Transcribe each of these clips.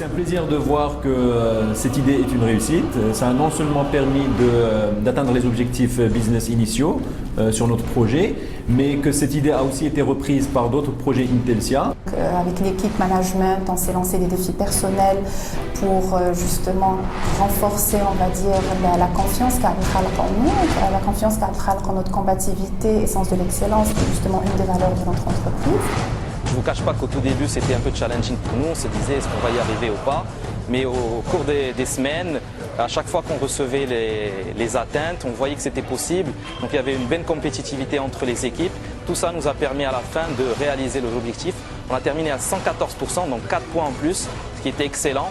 C'est un plaisir de voir que cette idée est une réussite. Ça a non seulement permis d'atteindre les objectifs business initiaux sur notre projet, mais que cette idée a aussi été reprise par d'autres projets Intelsia. Avec l'équipe management, on s'est lancé des défis personnels pour justement renforcer, on va dire, la confiance qu'a en nous, la confiance qu'a en notre combativité et sens de l'excellence, qui est justement une des valeurs de notre entreprise. Je ne vous cache pas qu'au tout début, c'était un peu challenging pour nous. On se disait, est-ce qu'on va y arriver ou pas? Mais au cours des semaines, à chaque fois qu'on recevait les atteintes, on voyait que c'était possible. Donc il y avait une bonne compétitivité entre les équipes. Tout ça nous a permis à la fin de réaliser l'objectif. On a terminé à 114%, donc 4 points en plus, ce qui était excellent.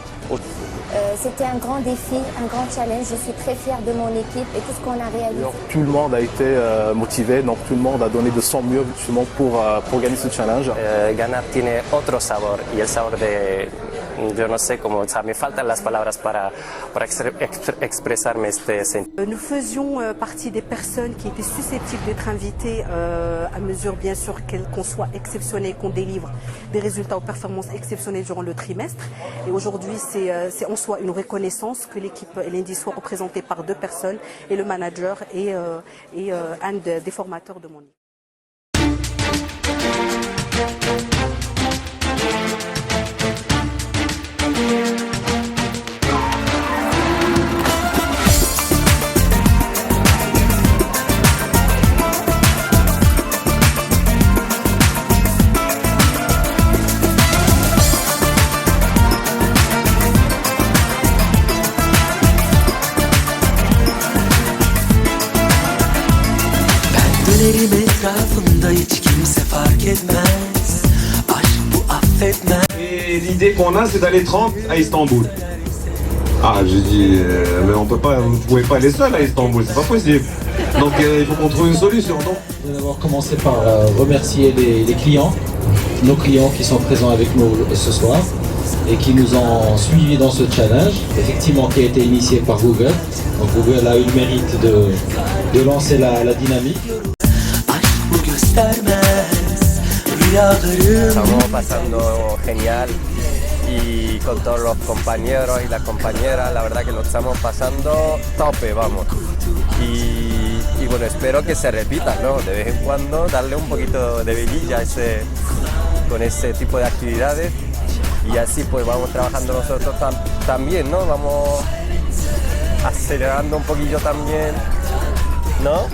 C'était un grand défi, un grand challenge. Je suis très fière de mon équipe et tout ce qu'on a réalisé. Alors, tout le monde a été motivé, donc tout le monde a donné de son mieux justement pour gagner ce challenge. Ganar tiene otro sabor y el sabor de, yo no sé cómo, o sea, me faltan las palabras para expresarme este sentimiento. Nous faisions partie des personnes qui étaient susceptibles d'être invitées à mesure bien sûr qu'on soit exceptionnel, qu'on délivre des résultats aux performances exceptionnelles durant le trimestre. Et aujourd'hui, c'est en soi une reconnaissance que l'équipe LND soit représentée par 2 personnes et le manager et un des formateurs de mon équipe. Dönerim etrafında hiç kimse fark etmez. Aşk bu affetmez. Et l'idée qu'on a, c'est d'aller 30 à Istanbul. Ah, j'ai dit, mais on peut pas, vous pouvez pas aller seul à Istanbul, c'est pas possible. Donc il faut qu'on trouve une solution, non? Nous allons commencer par remercier les clients, nos clients qui sont présents avec nous ce soir et qui nous ont suivis dans ce challenge, effectivement qui a été initié par Google. Donc Google a eu le mérite de lancer la dynamique. Estamos pasando genial y con todos los compañeros y las compañeras, la verdad que lo estamos pasando tope, vamos. Y bueno, espero que se repita, ¿no? De vez en cuando darle un poquito de vidilla con ese tipo de actividades y así pues vamos trabajando nosotros también, ¿no? Vamos acelerando un poquillo también, ¿no?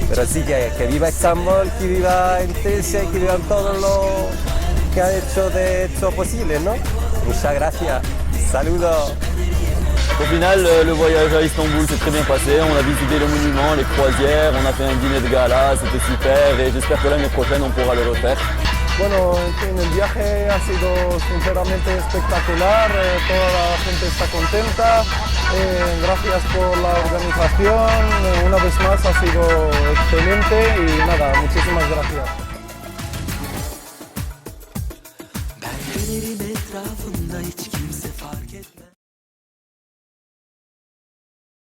Pero sí que viva Estambul, que viva Intelsia y que vivan todos los que han hecho de esto posible, ¿no? Muchas gracias. Saludos. Au final, le voyage à Istanbul s'est très bien passé. On a visité le monument, les croisières, on a fait un dîner de gala, c'était super et j'espère que l'année prochaine on pourra le refaire. Bueno, en fin, el viaje ha sido sinceramente espectacular, toda la gente está contenta, gracias por la organización, una vez más ha sido excelente y nada, muchísimas gracias. Ben dönerim etrafında hiç